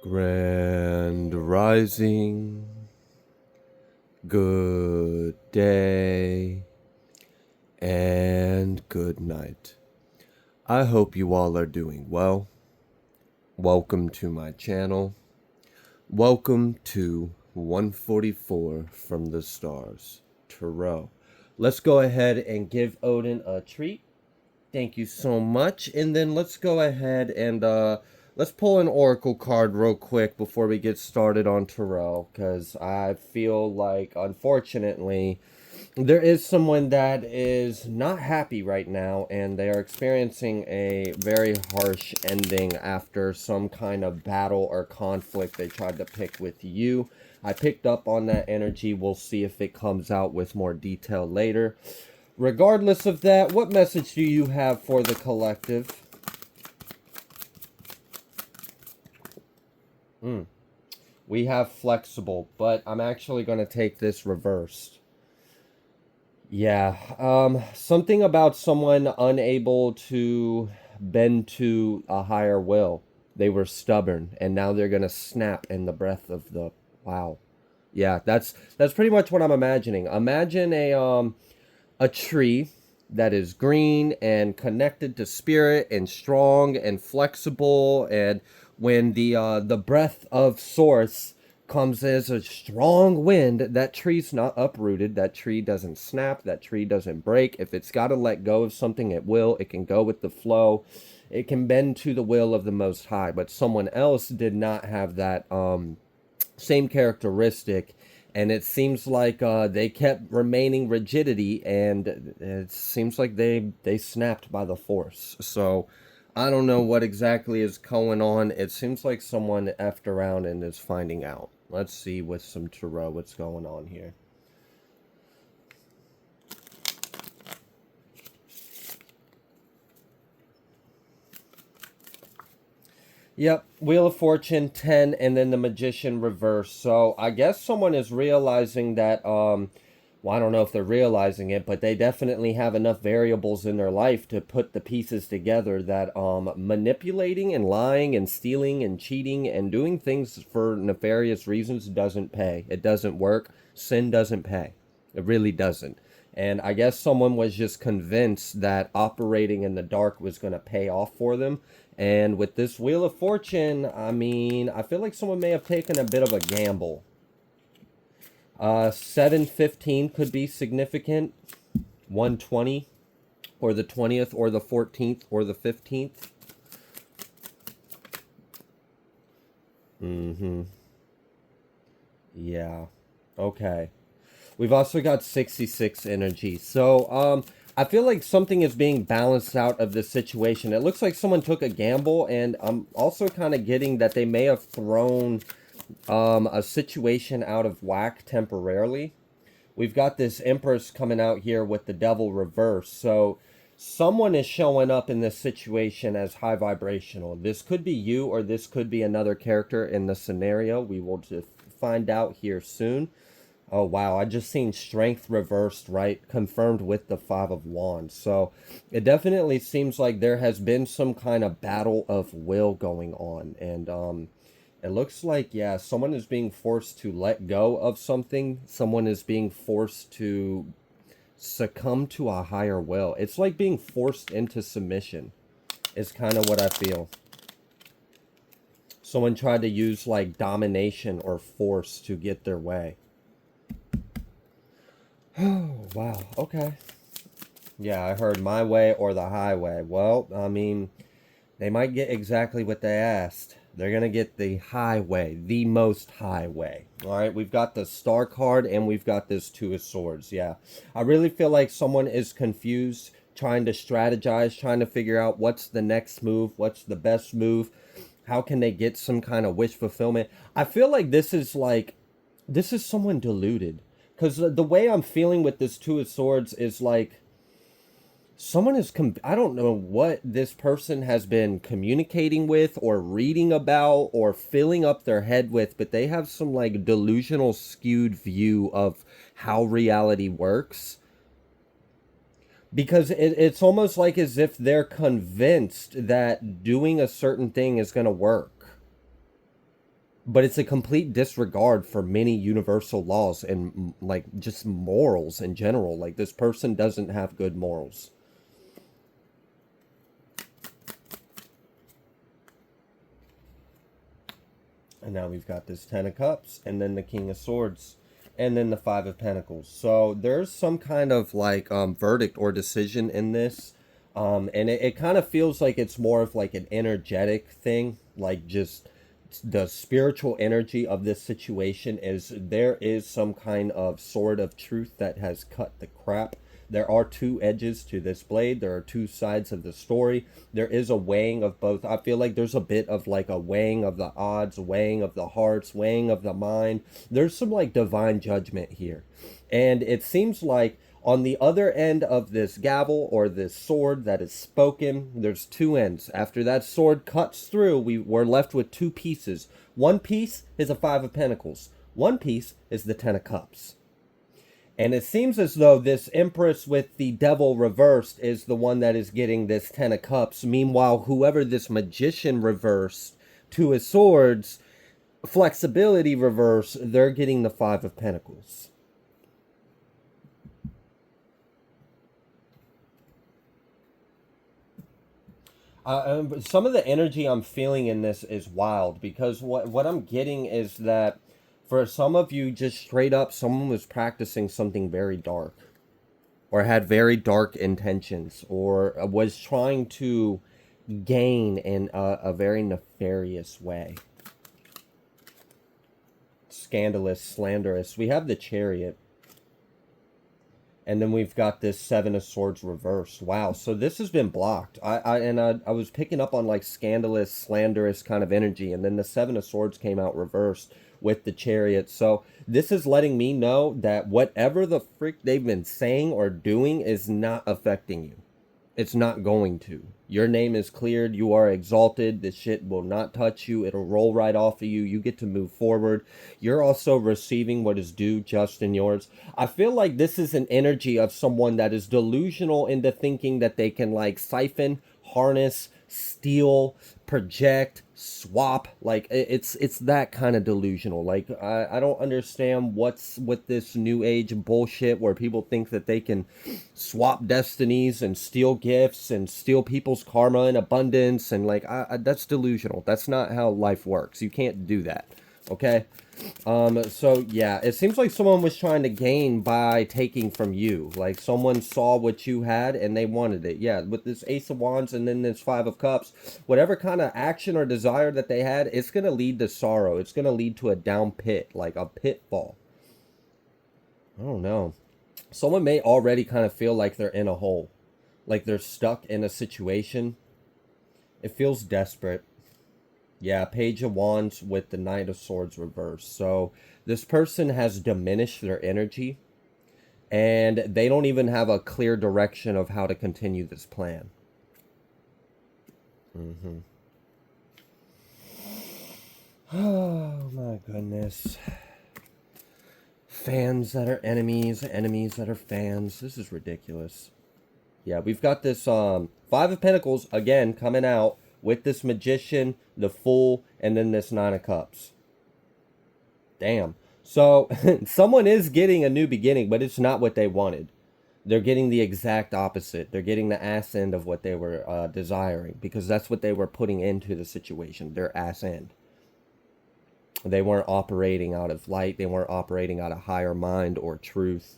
Grand Rising, good day, and good night. I hope you all are doing well. Welcome to my channel. Welcome to 144 from the Stars, Tarot. Let's go ahead and give Odin a treat. Thank you so much. And then let's go ahead and let's pull an oracle card real quick before we get started on tarot, because I feel like, unfortunately, there is someone that is not happy right now, and they are experiencing a very harsh ending after some kind of battle or conflict they tried to pick with you. I picked up on that energy. We'll see if it comes out with more detail later. Regardless of that, what message do you have for the collective? We have flexible, but I'm actually going to take this reversed. Yeah, something about someone unable to bend to a higher will. They were stubborn, and now they're going to snap in the breath of the... Wow. Yeah, that's pretty much what I'm imagining. Imagine a tree that is green and connected to spirit and strong and flexible, and when the breath of source comes as a strong wind, that tree's not uprooted, that tree doesn't snap, that tree doesn't break. If it's got to let go of something, it will. It can go with the flow, it can bend to the will of the Most High. But someone else did not have that same characteristic, and it seems like they kept remaining rigidity, and it seems like they snapped by the force. So I don't know what exactly is going on. It seems like someone effed around and is finding out. Let's see with some tarot what's going on here. Yep, Wheel of Fortune 10, and then the Magician reverse. So I guess someone is realizing that, well, I don't know if they're realizing it, but they definitely have enough variables in their life to put the pieces together that manipulating and lying and stealing and cheating and doing things for nefarious reasons doesn't pay. It doesn't work. Sin doesn't pay. It really doesn't. And I guess someone was just convinced that operating in the dark was going to pay off for them. And with this Wheel of Fortune, I mean, I feel like someone may have taken a bit of a gamble. 715 could be significant. 120, or the 20th, or the 14th, or the 15th. Yeah. Okay. We've also got 66 energy. So, I feel like something is being balanced out of this situation. It looks like someone took a gamble, and I'm also kind of getting that they may have thrown a situation out of whack temporarily. We've got this Empress coming out here with the Devil reverse. So someone is showing up in this situation as high vibrational. This could be you, or this could be another character in the scenario. We will just find out here soon. Oh, wow. I just seen strength reversed, right? Confirmed with the Five of Wands. So it definitely seems like there has been some kind of battle of will going on. And it looks like, yeah, someone is being forced to let go of something. Someone is being forced to succumb to a higher will. It's like being forced into submission is kind of what I feel. Someone tried to use like domination or force to get their way. Oh, wow. Okay. Yeah, I heard my way or the highway. Well, I mean, they might get exactly what they asked. They're going to get the highway, the most highway. All right, we've got the Star card, and we've got this Two of Swords. Yeah, I really feel like someone is confused, trying to strategize, trying to figure out what's the next move, what's the best move, how can they get some kind of wish fulfillment. I feel like this is someone deluded. Because the way I'm feeling with this Two of Swords is like someone is... I don't know what this person has been communicating with or reading about or filling up their head with, but they have some like delusional skewed view of how reality works. Because it's almost like as if they're convinced that doing a certain thing is going to work. but it's a complete disregard for many universal laws and like just morals in general. Like this person doesn't have good morals. And now we've got this Ten of Cups, and then the King of Swords, and then the Five of Pentacles. So there's some kind of like verdict or decision in this. And it kind of feels like it's more of like an energetic thing, like just the spiritual energy of this situation is there is some kind of sword of truth that has cut the crap. There are two edges to this blade. There are two sides of the story. There is a weighing of both. I feel like there's a bit of like a weighing of the odds, weighing of the hearts, weighing of the mind. There's some like divine judgment here. And it seems like on the other end of this gavel or this sword that is spoken, there's two ends. After that sword cuts through, we're left with two pieces. One piece is a Five of Pentacles. One piece is the Ten of Cups. And it seems as though this Empress with the Devil reversed is the one that is getting this Ten of Cups. Meanwhile, whoever this Magician reversed, Two of Swords, flexibility reverse, they're getting the Five of Pentacles. Some of the energy I'm feeling in this is wild because what I'm getting is that for some of you, just straight up, someone was practicing something very dark or had very dark intentions or was trying to gain in a very nefarious way. Scandalous, slanderous. We have the Chariot. And then we've got this Seven of Swords reversed. Wow, so this has been blocked. I was picking up on like scandalous, slanderous kind of energy. And then the Seven of Swords came out reversed with the Chariot. So this is letting me know that whatever the frick they've been saying or doing is not affecting you. It's not going to. Your name is cleared. You are exalted. This shit will not touch you. It'll roll right off of you. You get to move forward. You're also receiving what is due, just in yours. I feel like this is an energy of someone that is delusional into thinking that they can like siphon, harness, steal, project, swap. Like it's that kind of delusional. Like I don't understand what's with this new age bullshit where people think that they can swap destinies and steal gifts and steal people's karma and abundance, and like that's delusional. That's not how life works. You can't do that. Okay? So yeah, it seems like someone was trying to gain by taking from you. Like someone saw what you had and they wanted it. Yeah, with this Ace of Wands and then this Five of Cups, whatever kind of action or desire that they had, it's going to lead to sorrow. It's going to lead to a down pit, like a pitfall. I don't know. Someone may already kind of feel like they're in a hole. Like they're stuck in a situation. It feels desperate. Yeah, Page of Wands with the Knight of Swords reversed. So this person has diminished their energy and they don't even have a clear direction of how to continue this plan. Oh my goodness. Fans that are enemies, enemies that are fans. This is ridiculous. Yeah, we've got this Five of Pentacles again coming out with this Magician, the Fool, and then this Nine of Cups. Damn. So, someone is getting a new beginning, but it's not what they wanted. They're getting the exact opposite. They're getting the ass end of what they were desiring, because that's what they were putting into the situation, their ass end. They weren't operating out of light. They weren't operating out of higher mind or truth.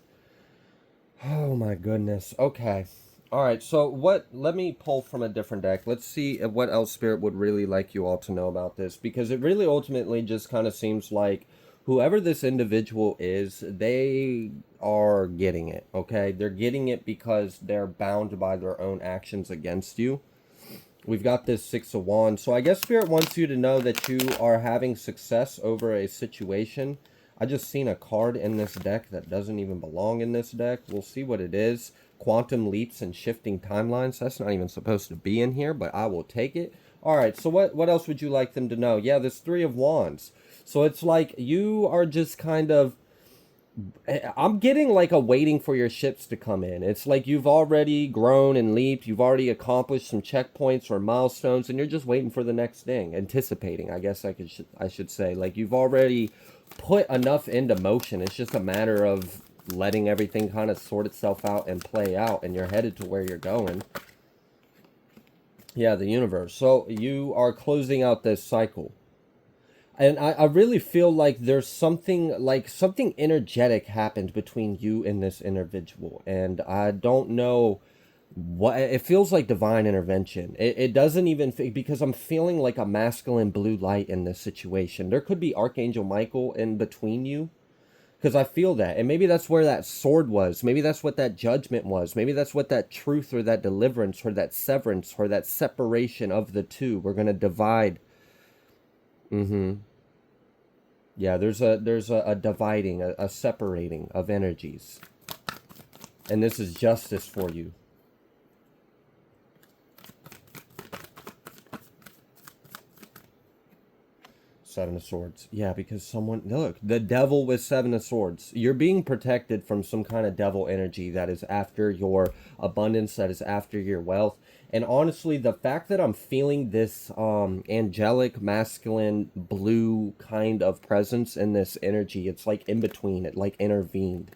Oh my goodness. Okay. All right, so let me pull from a different deck. Let's see what else Spirit would really like you all to know about this, because it really ultimately just kind of seems like whoever this individual is, they are getting it, okay? They're getting it because they're bound by their own actions against you. We've got this Six of Wands. So I guess Spirit wants you to know that you are having success over a situation. I just seen a card in this deck that doesn't even belong in this deck. We'll see what it is. Quantum leaps and shifting timelines. That's not even supposed to be in here, but I will take it. All right, so what else would you like them to know? Yeah, this Three of Wands. So it's like you are just kind of I'm getting like a waiting for your ships to come in. It's like you've already grown and leaped. You've already accomplished some checkpoints or milestones, and you're just waiting for the next thing, anticipating. I guess I should say, like you've already put enough into motion. It's just a matter of letting everything kind of sort itself out and play out, and you're headed to where you're going. Yeah, the universe. So you are closing out this cycle. And I really feel like something energetic happened between you and this individual. And I don't know what it feels like divine intervention. It doesn't even because I'm feeling like a masculine blue light in this situation. There could be Archangel Michael in between you because I feel that. And maybe that's where that sword was. Maybe that's what that judgment was. Maybe that's what that truth or that deliverance or that severance or that separation of the two. We're going to divide. Mm-hmm. Yeah, there's a dividing, a separating of energies. And this is justice for you. Seven of Swords. Yeah, because someone, look, the devil with Seven of Swords. You're being protected from some kind of devil energy that is after your abundance, that is after your wealth. And honestly, the fact that I'm feeling this angelic, masculine, blue kind of presence in this energy, it's like in between, it like intervened.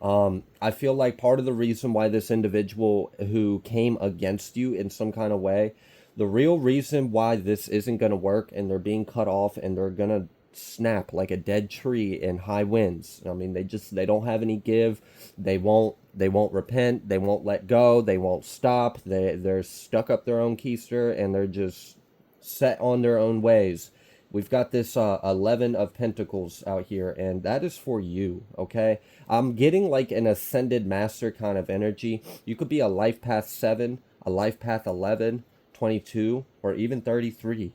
I feel like part of the reason why this individual who came against you in some kind of way, the real reason why this isn't going to work and they're being cut off and they're going to snap like a dead tree in high winds. I mean, they don't have any give. They won't repent. They won't let go. They won't stop. They're stuck up their own keister and they're just set on their own ways. We've got this 11 of Pentacles out here, and that is for you, okay? I'm getting like an ascended master kind of energy. You could be a life path 7, a life path 11, 22, or even 33.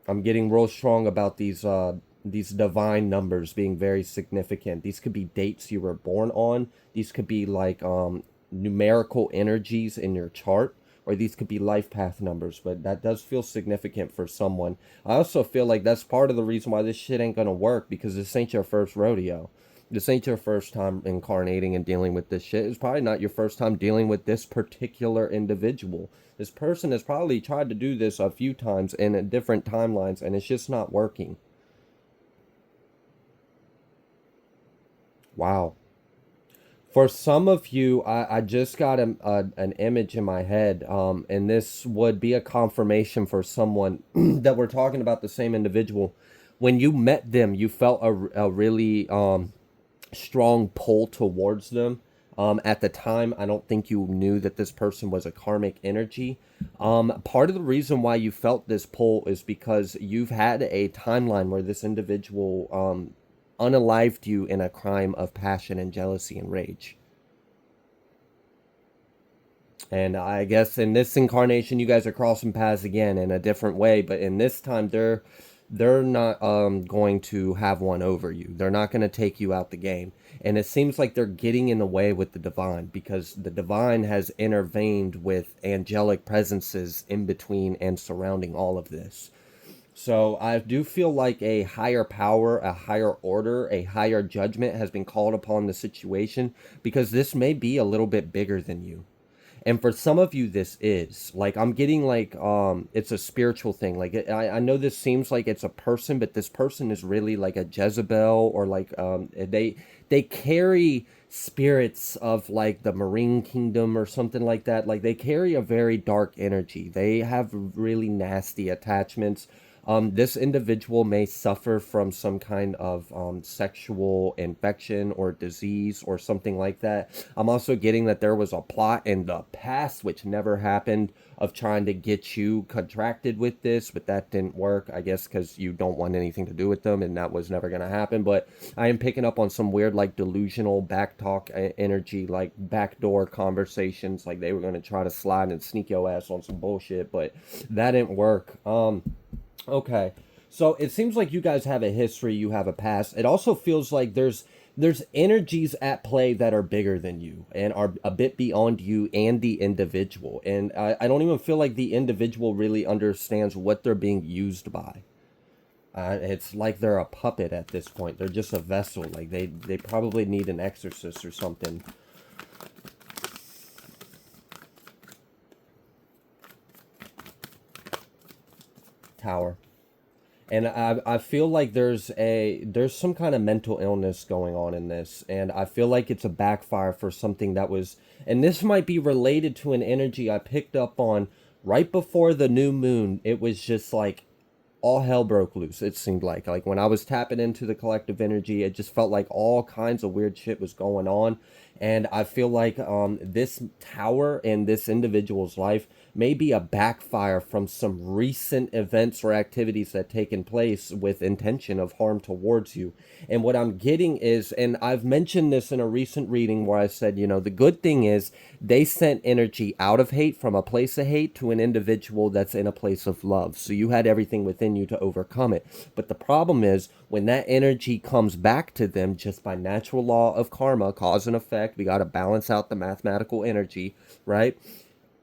I'm getting real strong about these divine numbers being very significant. These could be dates you were born on. These could be like numerical energies in your chart, or these could be life path numbers, but that does feel significant for someone. I also feel like that's part of the reason why this shit ain't gonna work, because this ain't your first rodeo. This ain't your first time incarnating and dealing with this shit. It's probably not your first time dealing with this particular individual. This person has probably tried to do this a few times in different timelines, and it's just not working. Wow. For some of you, I just got an image in my head, and this would be a confirmation for someone that we're talking about the same individual. When you met them, you felt a really strong pull towards them. At the time, I don't think you knew that this person was a karmic energy. Part of the reason why you felt this pull is because you've had a timeline where this individual unalived you in a crime of passion and jealousy and rage. And I guess in this incarnation, you guys are crossing paths again in a different way. But in this time, they're not going to have one over you. They're not going to take you out the game. And it seems like they're getting in the way with the divine, because the divine has intervened with angelic presences in between and surrounding all of this. So I do feel like a higher power, a higher order, a higher judgment has been called upon the situation, because this may be a little bit bigger than you. And for some of you, this is like, I'm getting like it's a spiritual thing. Like I know this seems like it's a person, but this person is really like a Jezebel, or like they carry spirits of like the marine kingdom or something like that. Like they carry a very dark energy. They have really nasty attachments. This individual may suffer from some kind of sexual infection or disease or something like that. I'm also getting that there was a plot in the past, which never happened, of trying to get you contracted with this, but that didn't work, I guess, because you don't want anything to do with them, and that was never going to happen. But I am picking up on some weird, like, delusional back talk energy, like backdoor conversations, like they were going to try to slide and sneak your ass on some bullshit, but that didn't work. Okay. So it seems like you guys have a history, you have a past. It also feels like there's energies at play that are bigger than you and are a bit beyond you and the individual. And I don't even feel like the individual really understands what they're being used by. It's like they're a puppet at this point. They're just a vessel. Like they probably need an exorcist or something. Tower. And I feel like there's some kind of mental illness going on in this, and I feel like it's a backfire for something that was, and this might be related to an energy I picked up on right before the new moon. It was just like all hell broke loose. It seemed like when I was tapping into the collective energy, it just felt like all kinds of weird shit was going on. And I feel like this tower in this individual's life may be a backfire from some recent events or activities that taken place with intention of harm towards you. And what I'm getting is, and I've mentioned this in a recent reading where I said, the good thing is they sent energy out of hate from a place of hate to an individual that's in a place of love. So you had everything within you to overcome it. But the problem is when that energy comes back to them just by natural law of karma, cause and effect, we got to balance out the mathematical energy, right?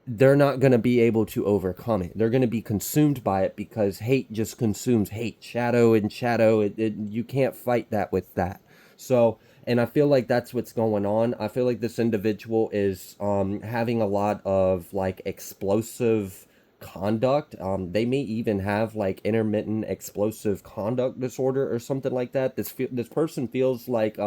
They're not going to be able to overcome it. They're going to be consumed by it because hate just consumes hate. Shadow and shadow, you can't fight that with that. So, and I feel like that's what's going on. I feel like this individual is having a lot of like explosive conduct. They may even have like intermittent explosive conduct disorder or something like that. This person feels like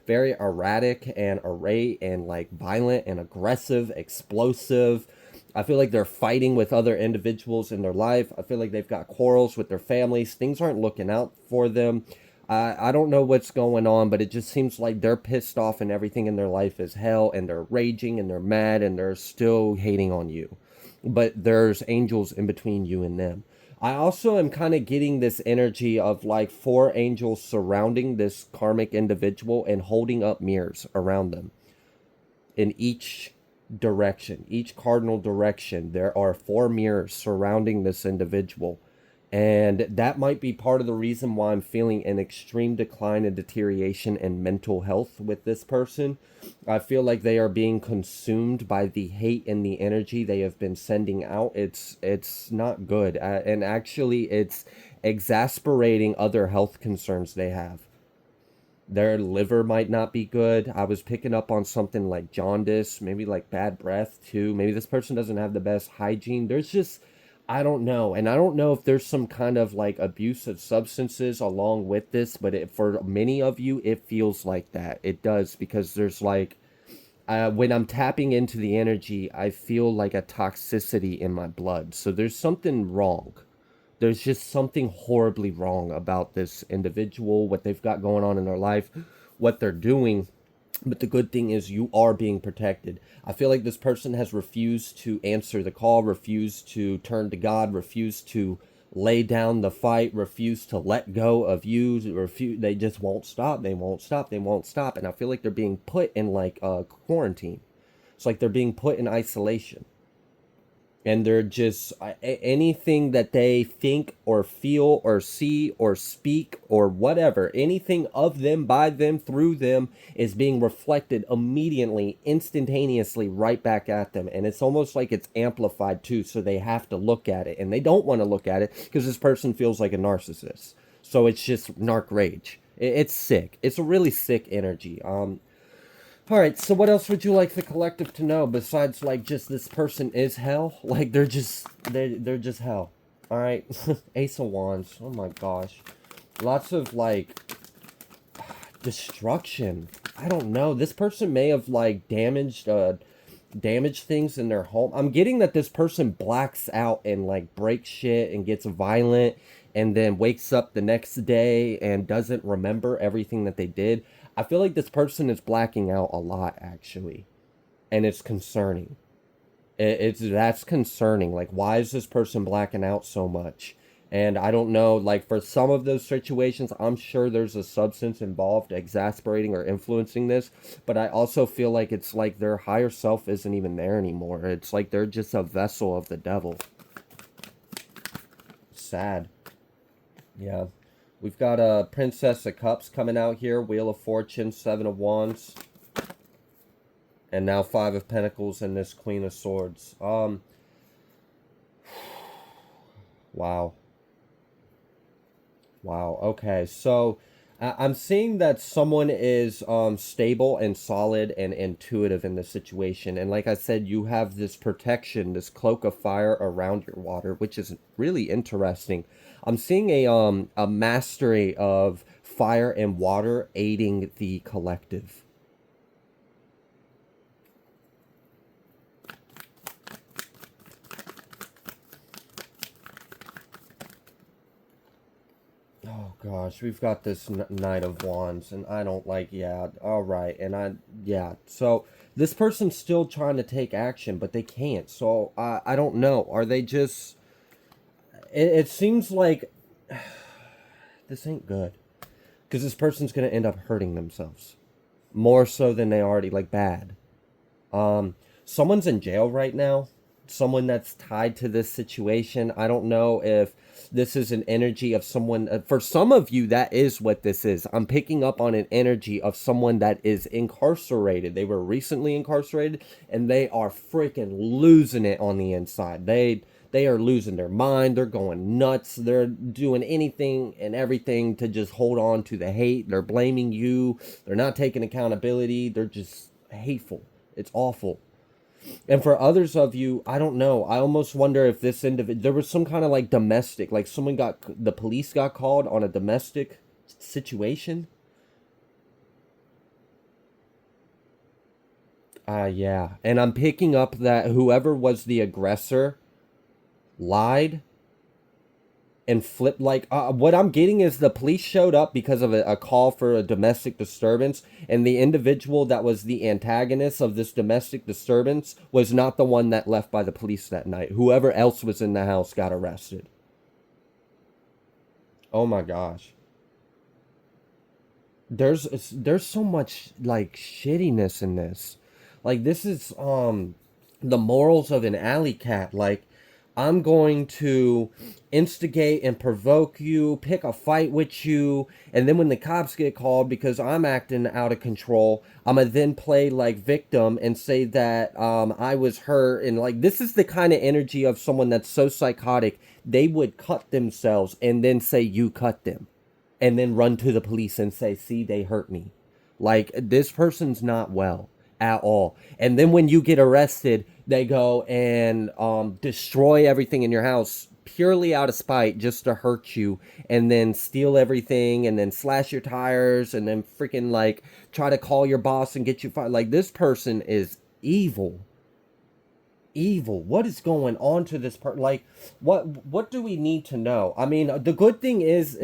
very erratic and irate and like violent and aggressive, explosive. I feel like they're fighting with other individuals in their life. I feel like they've got quarrels with their families. Things aren't looking out for them. I don't know what's going on, but it just seems like they're pissed off and everything in their life is hell, and they're raging and they're mad and they're still hating on you. But there's angels in between you and them. I also am kind of getting this energy of like four angels surrounding this karmic individual and holding up mirrors around them in each direction, each cardinal direction. There are four mirrors surrounding this individual. And that might be part of the reason why I'm feeling an extreme decline and deterioration in mental health with this person. I feel like they are being consumed by the hate and the energy they have been sending out. It's not good. And actually, it's exasperating other health concerns they have. Their liver might not be good. I was picking up on something like jaundice, maybe like bad breath too. Maybe this person doesn't have the best hygiene. There's just, I don't know. And I don't know if there's some kind of like abuse of substances along with this, but for many of you, it feels like that. It does, because there's like, when I'm tapping into the energy, I feel like a toxicity in my blood. So there's something wrong. There's just something horribly wrong about this individual, what they've got going on in their life, what they're doing. But the good thing is you are being protected. I feel like this person has refused to answer the call, refused to turn to God, refused to lay down the fight, refused to let go of you, they just won't stop. They won't stop. They won't stop. And I feel like they're being put in like quarantine. It's like they're being put in isolation, and they're just anything that they think or feel or see or speak or whatever, anything of them, by them, through them, is being reflected immediately, instantaneously right back at them. And it's almost like it's amplified too, so they have to look at it, and they don't want to look at it because this person feels like a narcissist. So it's just narc rage. It's sick. It's a really sick energy. All right, so what else would you like the collective to know besides like just this person is hell? Like they're just hell. All right, Ace of Wands. Oh my gosh, lots of like destruction. I don't know. This person may have like damaged things in their home. I'm getting that this person blacks out and like breaks shit and gets violent and then wakes up the next day and doesn't remember everything that they did. I feel like this person is blacking out a lot actually, and it's concerning. That's concerning. Like, why is this person blacking out so much? And I don't know, like for some of those situations, I'm sure there's a substance involved exasperating or influencing this, but I also feel like it's like their higher self isn't even there anymore. It's like they're just a vessel of the devil. Sad. Yeah. We've got a Princess of Cups coming out here, Wheel of Fortune, Seven of Wands, and now Five of Pentacles and this Queen of Swords. Wow. Wow. Okay. So I'm seeing that someone is stable and solid and intuitive in the situation. And like I said, you have this protection, this cloak of fire around your water, which is really interesting. I'm seeing a mastery of fire and water aiding the collective. Oh gosh, we've got this Knight of Wands, and I don't like. Yeah, all right, and yeah. So this person's still trying to take action, but they can't. So I don't know. Are they just? It seems like this ain't good because this person's gonna end up hurting themselves more so than they already like bad. Someone's in jail right now, someone that's tied to this situation. I don't know if this is an energy of someone, for some of you, that is what this is. I'm picking up on an energy of someone that is incarcerated. They were recently incarcerated and they are freaking losing it on the inside. They are losing their mind. They're going nuts. They're doing anything and everything to just hold on to the hate. They're blaming you. They're not taking accountability. They're just hateful. It's awful. And for others of you, I don't know. I almost wonder if this individual, there was some kind of like domestic, like someone got, the police got called on a domestic situation. Yeah. And I'm picking up that whoever was the aggressor lied and flipped. Like what I'm getting is the police showed up because of a call for a domestic disturbance, and the individual that was the antagonist of this domestic disturbance was not the one that left by the police that night. Whoever else was in the house got arrested. Oh my gosh. There's so much like shittiness in this. Like this is the morals of an alley cat. Like I'm going to instigate and provoke you, pick a fight with you, and then when the cops get called because I'm acting out of control, I'm gonna then play like victim and say that I was hurt. And like this is the kind of energy of someone that's so psychotic they would cut themselves and then say you cut them and then run to the police and say, see, they hurt me. Like, this person's not well at all. And then when you get arrested, they go and destroy everything in your house purely out of spite just to hurt you, and then steal everything, and then slash your tires, and then freaking like try to call your boss and get you fired. Like, this person is evil. Evil. What is going on to this part? Like, what do we need to know? I mean, the good thing is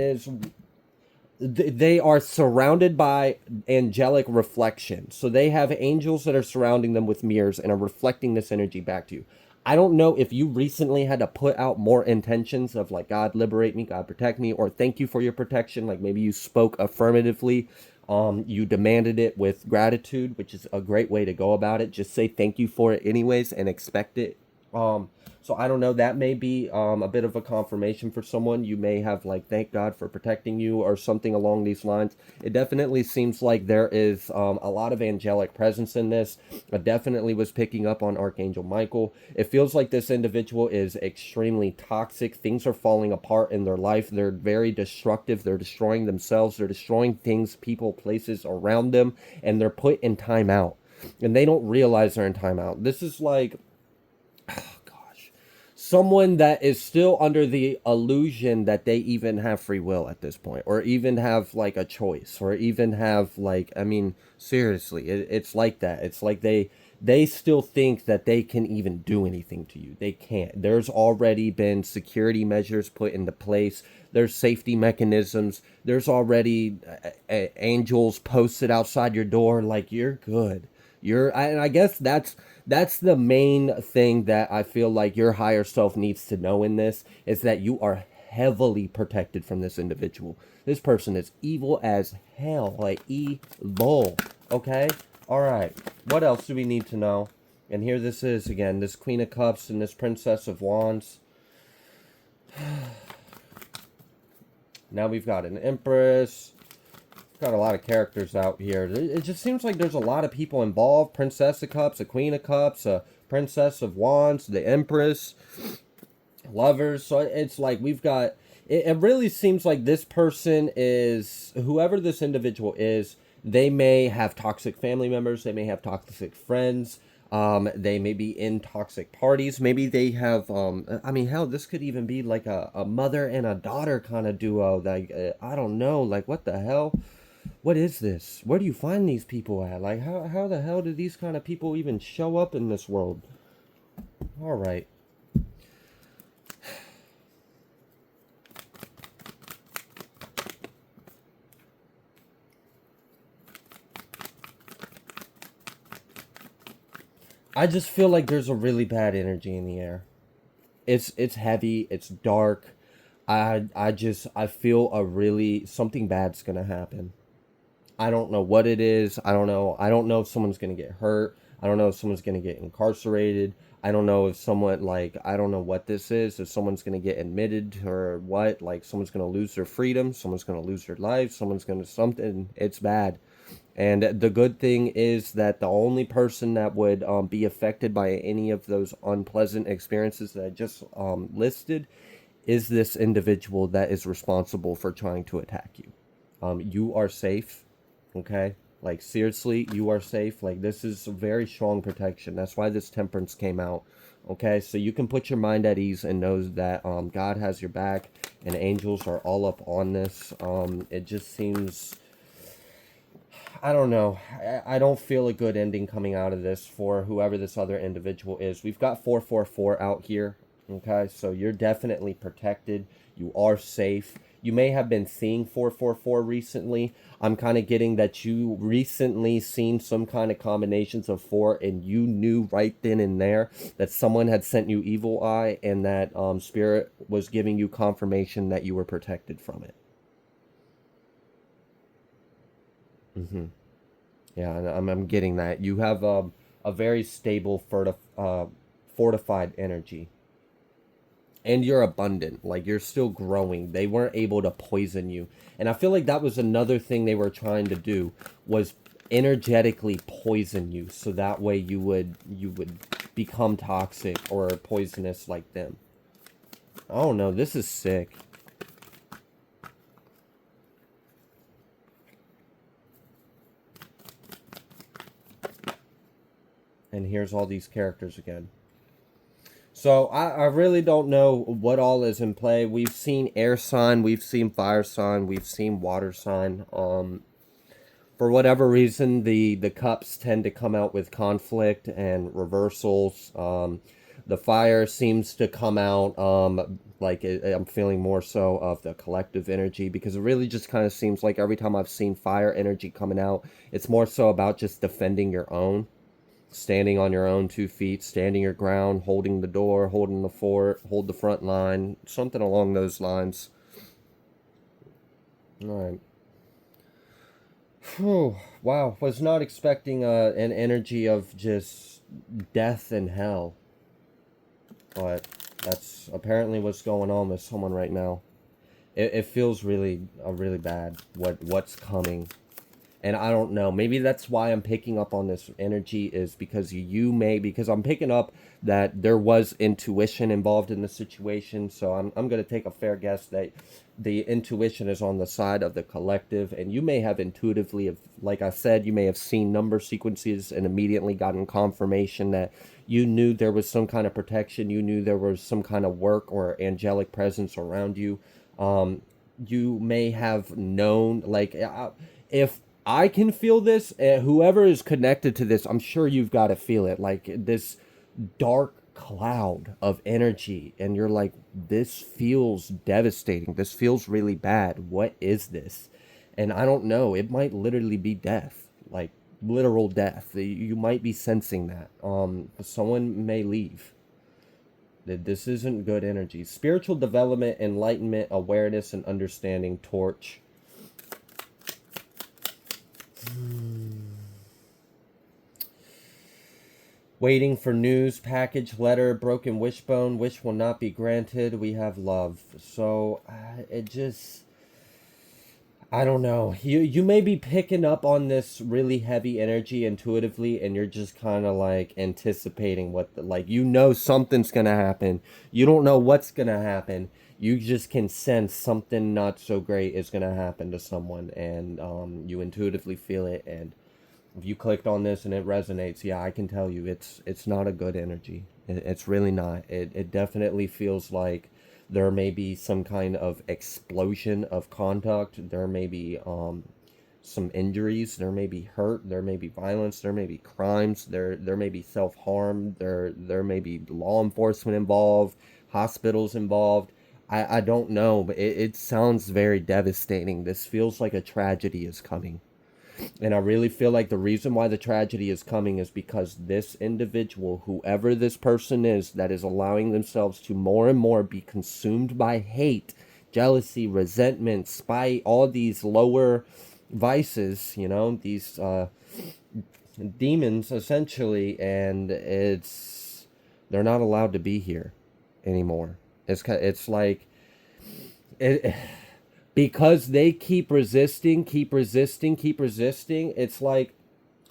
they are surrounded by angelic reflection. So they have angels that are surrounding them with mirrors and are reflecting this energy back to you. I don't know if you recently had to put out more intentions of like, God liberate me, God protect me, or thank you for your protection. Like maybe you spoke affirmatively. You demanded it with gratitude, which is a great way to go about it. Just say thank you for it anyways and expect it. Um, so I don't know. That may be a bit of a confirmation for someone. You may have like thank God for protecting you or something along these lines. It definitely seems like there is a lot of angelic presence in this. I definitely was picking up on Archangel Michael. It feels like this individual is extremely toxic. Things are falling apart in their life. They're very destructive. They're destroying themselves. They're destroying things, people, places around them, and they're put in timeout. And they don't realize they're in timeout. This is like someone that is still under the illusion that they even have free will at this point, or even have like a choice, or even have like, I mean, seriously, it's like that. It's like they still think that they can even do anything to you. They can't. There's already been security measures put into place. There's safety mechanisms. There's already angels posted outside your door. Like, you're good. And I guess that's the main thing that I feel like your higher self needs to know in this, is that you are heavily protected from this individual. This person is evil as hell, like evil. Okay? All right. What else do we need to know? And here this is again, this Queen of Cups and this Princess of Wands. Now we've got an Empress. Got a lot of characters out here. It just seems like there's a lot of people involved. Princess of Cups, a Queen of Cups, a Princess of Wands, the Empress, Lovers. So it's like we've got, it really seems like this person is, whoever this individual is, they may have toxic family members, they may have toxic friends, they may be in toxic parties, maybe they have, I mean, hell, this could even be like a mother and a daughter kind of duo. Like, I don't know, like, what the hell? What is this? Where do you find these people at? Like, how the hell do these kind of people even show up in this world? All right. I just feel like there's a really bad energy in the air. It's heavy, it's dark. I feel a really something bad's gonna happen. I don't know what it is. I don't know if someone's gonna get hurt. I don't know if someone's gonna get incarcerated. I don't know if someone, like, I don't know what this is. If someone's gonna get admitted or what. Like, someone's gonna lose their freedom. Someone's gonna lose their life. Someone's gonna something. It's bad. And the good thing is that the only person that would be affected by any of those unpleasant experiences that I just listed is this individual that is responsible for trying to attack you. You are safe, okay? Like, seriously, you are safe. Like, this is very strong protection. That's why this temperance came out, okay? So you can put your mind at ease and know that God has your back and angels are all up on this. It just seems, I don't know. I don't feel a good ending coming out of this for whoever this other individual is. We've got 444 out here. Okay, so you're definitely protected. You are safe. You may have been seeing 444 recently. I'm kind of getting that you recently seen some kind of combinations of four, and you knew right then and there that someone had sent you evil eye, and that spirit was giving you confirmation that you were protected from it. Mm-hmm. Yeah, and I'm getting that. You have a very stable, fortified energy. And you're abundant. Like, you're still growing. They weren't able to poison you. And I feel like that was another thing they were trying to do, was energetically poison you. So that way you would become toxic or poisonous like them. Oh no, this is sick. And here's all these characters again. So I really don't know what all is in play. We've seen air sign, we've seen fire sign, we've seen water sign. For whatever reason, the cups tend to come out with conflict and reversals. The fire seems to come out like I'm feeling more so of the collective energy, because it really just kind of seems like every time I've seen fire energy coming out, it's more so about just defending your own, standing on your own 2 feet, standing your ground, holding the door, holding the fort, hold the front line, something along those lines. All right. Whew, wow, was not expecting an energy of just death and hell, but that's apparently what's going on with someone right now. It feels really, really bad what's coming. And I don't know, maybe that's why I'm picking up on this energy, is because because I'm picking up that there was intuition involved in the situation. So I'm going to take a fair guess that the intuition is on the side of the collective, and you may have intuitively, like I said, you may have seen number sequences and immediately gotten confirmation that you knew there was some kind of protection, you knew there was some kind of work or angelic presence around you. You may have known, like, if I can feel this, whoever is connected to this, I'm sure you've got to feel it, like this dark cloud of energy, and you're like, this feels devastating, this feels really bad, what is this? And I don't know, it might literally be death, like literal death. You might be sensing that someone may leave. This isn't good energy. Spiritual development, enlightenment, awareness, and understanding, torch. Waiting for news, package, letter, broken wishbone, wish will not be granted. We have love. So it just, I don't know. You may be picking up on this really heavy energy intuitively, and you're just kind of like anticipating what the, like, you know, something's gonna happen. You don't know what's gonna happen. You just can sense something not so great is gonna happen to someone, and you intuitively feel it. And if you clicked on this and it resonates, yeah, I can tell you it's not a good energy. It's really not. It definitely feels like there may be some kind of explosion of conduct. There may be some injuries. There may be hurt. There may be violence. There may be crimes. There may be self harm. There may be law enforcement involved, hospitals involved. I don't know, but it sounds very devastating. This feels like a tragedy is coming. And I really feel like the reason why the tragedy is coming is because this individual, whoever this person is, that is allowing themselves to more and more be consumed by hate, jealousy, resentment, spite, all these lower vices, you know, these demons essentially, and they're not allowed to be here anymore. It's like it because they keep resisting, keep resisting, keep resisting. It's like,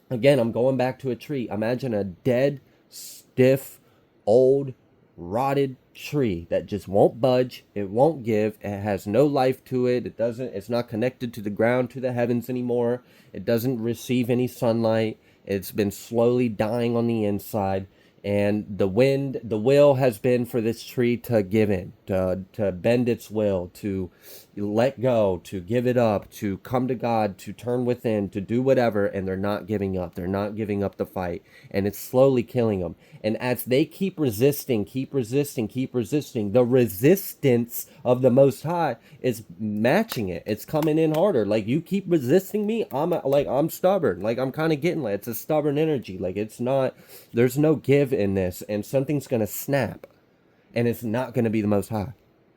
again, I'm going back to a tree. Imagine a dead, stiff, old, rotted tree that just won't budge. It won't give. It has no life to it. It's not connected to the ground, to the heavens anymore. It doesn't receive any sunlight. It's been slowly dying on the inside. And the will has been for this tree to give in, to bend its will, to let go, to give it up, to come to God, to turn within, to do whatever, and they're not giving up. They're not giving up the fight, and it's slowly killing them. And as they keep resisting, keep resisting, keep resisting, the resistance of the Most High is matching it. It's coming in harder. Like, you keep resisting me, I'm stubborn. Like, I'm kind of getting like, it's a stubborn energy. Like, it's not, there's no give in this, and something's gonna snap, and it's not gonna be the Most High.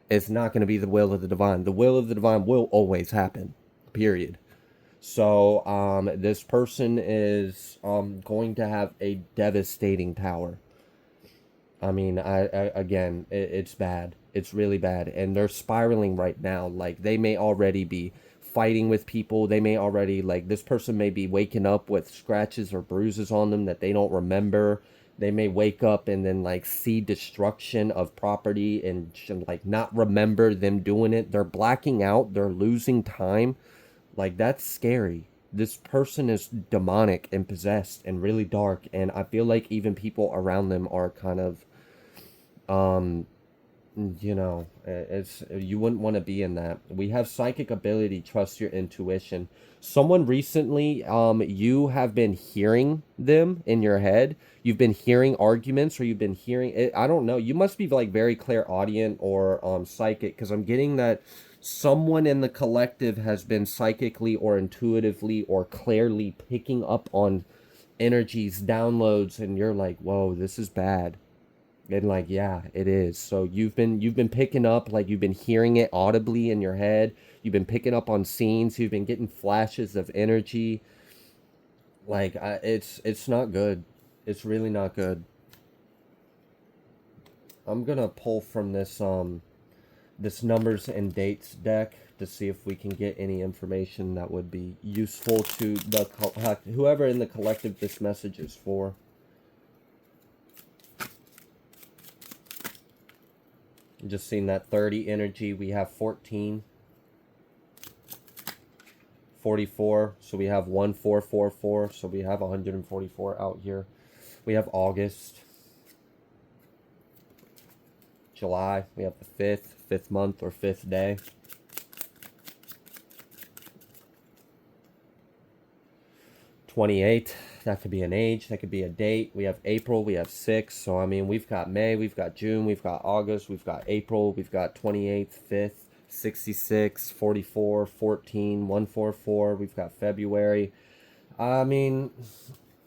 It's not going to be the will of the divine. The will of the divine will always happen, period. So this person is going to have a devastating tower. I mean, again, it's bad. It's really bad, and they're spiraling right now. Like, they may already be fighting with people. They may already, like, this person may be waking up with scratches or bruises on them that they don't remember. They may wake up and then, like, see destruction of property and like not remember them doing it. They're blacking out. They're losing time. Like, that's scary. This person is demonic and possessed and really dark, and I feel like even people around them are kind of um you know, it's, you wouldn't want to be in that. We have psychic ability, trust your intuition. Someone recently, you have been hearing them in your head. You've been hearing arguments, or you've been hearing it. I don't know. You must be like very clairaudient or psychic, because I'm getting that someone in the collective has been psychically or intuitively or clearly picking up on energies, downloads, and you're like, whoa, this is bad. And like, yeah, it is. So you've been picking up, like, you've been hearing it audibly in your head. You've been picking up on scenes. You've been getting flashes of energy. Like, it's not good. It's really not good. I'm gonna pull from this numbers and dates deck to see if we can get any information that would be useful to the whoever in the collective this message is for. Just seeing that 30 energy. We have 14, 44. So we have 1444. So we have 144 out here. We have August, July. We have the 5th month or 5th day. 28. That could be an age. That could be a date. We have April. We have 6. So, I mean, we've got May. We've got June. We've got August. We've got April. We've got 28th, 5th, 66, 44, 14, 144. We've got February. I mean,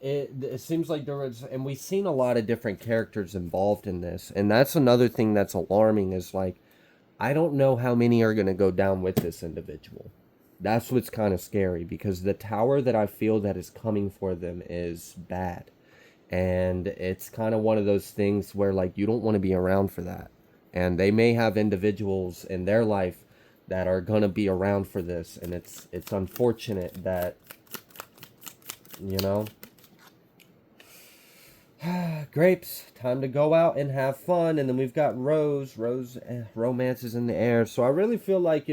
it seems like there was, and we've seen a lot of different characters involved in this. And that's another thing that's alarming is, like, I don't know how many are going to go down with this individual. That's what's kind of scary, because the tower that I feel that is coming for them is bad. And it's kind of one of those things where, like, you don't want to be around for that. And they may have individuals in their life that are gonna be around for this, and it's unfortunate that, you know. Grapes, time to go out and have fun. And then we've got romance is in the air. So I really feel like,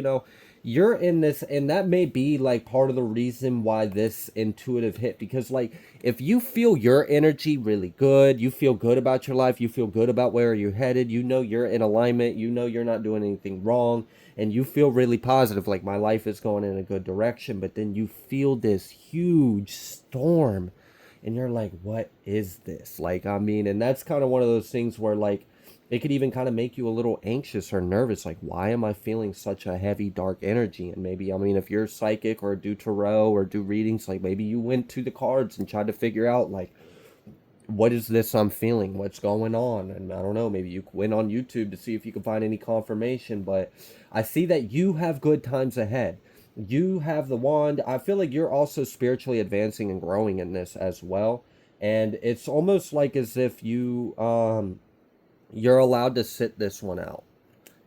you're in this, and that may be like part of the reason why this intuitive hit, because like if you feel your energy really good, you feel good about your life, you feel good about where you're headed, you're in alignment, you're not doing anything wrong, and you feel really positive, like my life is going in a good direction, but then you feel this huge storm and you're like, what is this? Like, I mean, and that's kind of one of those things where, like, it could even kind of make you a little anxious or nervous. Like, why am I feeling such a heavy, dark energy? And maybe, I mean, if you're psychic or do tarot or do readings, like, maybe you went to the cards and tried to figure out, like, what is this I'm feeling? What's going on? And I don't know, maybe you went on YouTube to see if you could find any confirmation, but I see that you have good times ahead. You have the wand. I feel like you're also spiritually advancing and growing in this as well. And it's almost like as if you're allowed to sit this one out.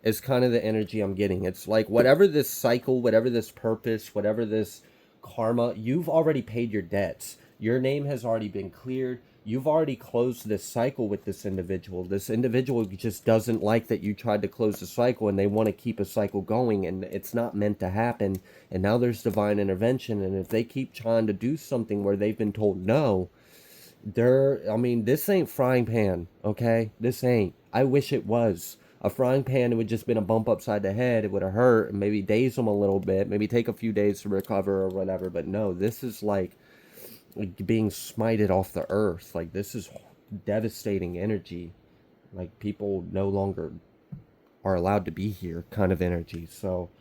Is kind of the energy I'm getting. It's like whatever this cycle, whatever this purpose, whatever this karma, you've already paid your debts. Your name has already been cleared. You've already closed this cycle with this individual. This individual just doesn't like that you tried to close the cycle, and they want to keep a cycle going, and it's not meant to happen. And now there's divine intervention. And if they keep trying to do something where they've been told no, I mean, this ain't frying pan, okay? This ain't. I wish it was. A frying pan, it would just been a bump upside the head. It would have hurt and maybe daze them a little bit, maybe take a few days to recover or whatever. But no, this is like being smited off the earth. Like, this is devastating energy. Like, people no longer are allowed to be here kind of energy. So,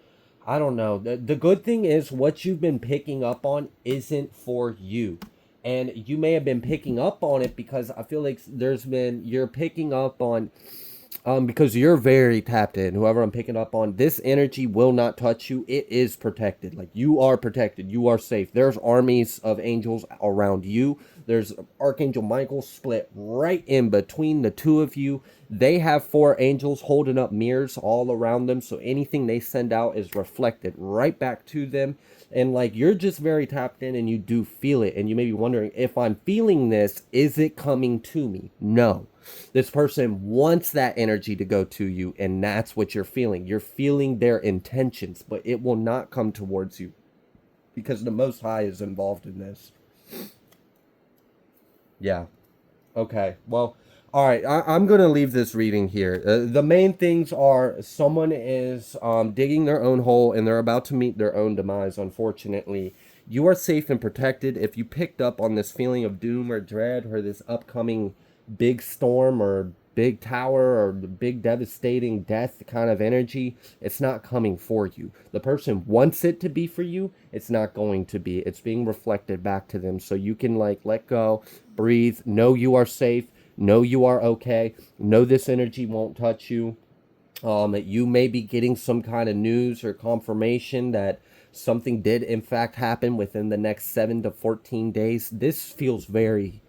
I don't know. The good thing is what you've been picking up on isn't for you. And you may have been picking up on it because I feel like you're picking up on, because you're very tapped in. Whoever I'm picking up on, this energy will not touch you. It is protected. Like, you are protected. You are safe. There's armies of angels around you. There's Archangel Michael split right in between the two of you. They have 4 angels holding up mirrors all around them. So anything they send out is reflected right back to them. And like, you're just very tapped in and you do feel it. And you may be wondering, if I'm feeling this, is it coming to me? No. This person wants that energy to go to you, and that's what you're feeling. You're feeling their intentions, but it will not come towards you because the Most High is involved in this. Yeah. Okay. Well, all right. I'm going to leave this reading here. The main things are someone is digging their own hole and they're about to meet their own demise, unfortunately. You are safe and protected. If you picked up on this feeling of doom or dread or this upcoming big storm or big tower or the big devastating death kind of energy, it's not coming for you. The person wants it to be for you. It's not going to be. It's being reflected back to them. So you can like let go, breathe, know you are safe, know you are okay, know this energy won't touch you. You may be getting some kind of news or confirmation that something did in fact happen within the next 7 to 14 days. This feels very,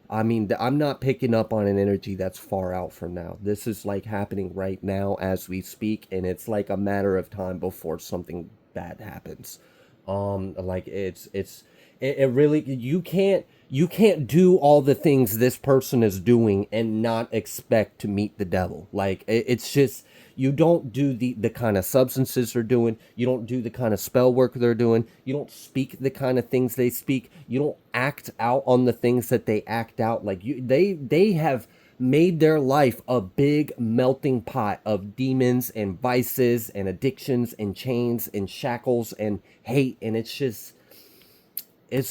I mean, I'm not picking up on an energy that's far out from now. This is like happening right now as we speak, and it's like a matter of time before something bad happens. Like it really, you can't do all the things this person is doing and not expect to meet the devil. Like it's just, you don't do the kind of substances they're doing. You don't do the kind of spell work they're doing. You don't speak the kind of things they speak. You don't act out on the things that they act out. Like they have made their life a big melting pot of demons and vices and addictions and chains and shackles and hate. And it's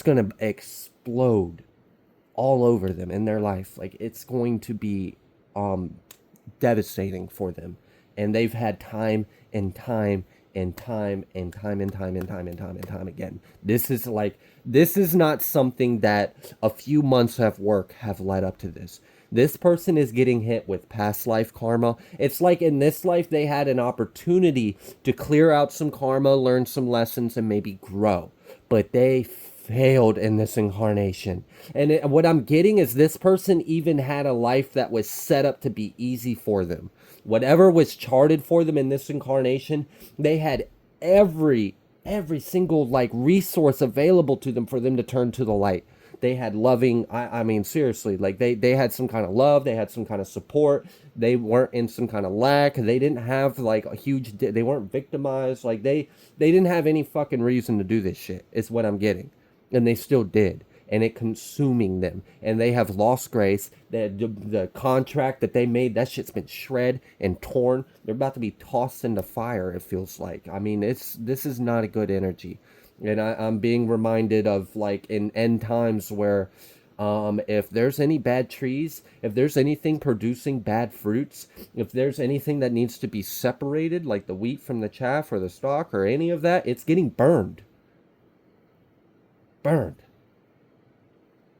going to explode all over them in their life. Like, it's going to be devastating for them. And they've had time and time and time and time and time and time and time and time again. This is not something that a few months of work have led up to this. This person is getting hit with past life karma. It's like in this life they had an opportunity to clear out some karma, learn some lessons, and maybe grow. But they failed in this incarnation. And what I'm getting is this person even had a life that was set up to be easy for them. Whatever was charted for them in this incarnation, they had every every single like resource available to them for them to turn to the light. They had loving, I mean seriously, like they had some kind of love, they had some kind of support, they weren't in some kind of lack, they didn't have like a huge they weren't victimized, like they didn't have any fucking reason to do this shit. Is what I'm getting. And they still did, and it consuming them, and they have lost grace. The contract that they made, that shit's been shred and torn. They're about to be tossed into fire, it feels like. I mean, this is not a good energy. And I'm being reminded of like in end times where if there's any bad trees, if there's anything producing bad fruits, if there's anything that needs to be separated, like the wheat from the chaff or the stalk or any of that, it's getting burned. Burned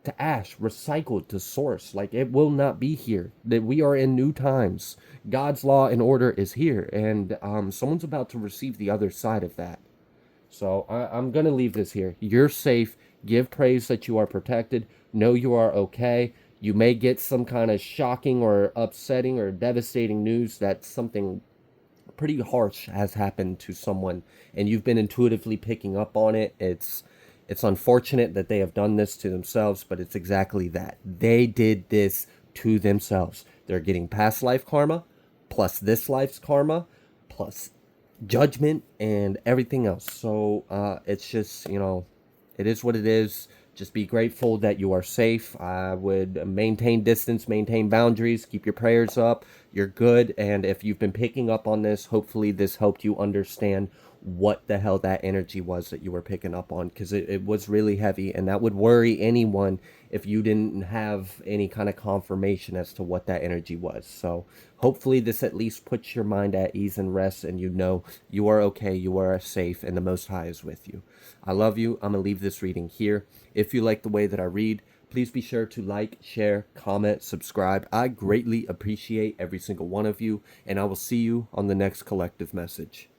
to ash, recycled to source. Like it will not be here. That we are in new times. God's law and order is here, and someone's about to receive the other side of that. So I'm gonna leave this here. You're safe. Give praise that you are protected. Know you are okay. You may get some kind of shocking or upsetting or devastating news that something pretty harsh has happened to someone, and you've been intuitively picking up on it. It's unfortunate that they have done this to themselves, but it's exactly that. They did this to themselves. They're getting past life karma, plus this life's karma, plus judgment and everything else. So it's just, it is what it is. Just be grateful that you are safe. I would maintain distance, maintain boundaries, keep your prayers up. You're good. And if you've been picking up on this, hopefully this helped you understand what the hell that energy was that you were picking up on, because it was really heavy, and that would worry anyone if you didn't have any kind of confirmation as to what that energy was. So hopefully this at least puts your mind at ease and rest, and you know you are okay, you are safe, and the Most High is with you. I love you. I'm gonna leave this reading here. If you like the way that I read, please be sure to like, share, comment, subscribe. I greatly appreciate every single one of you, and I will see you on the next collective message.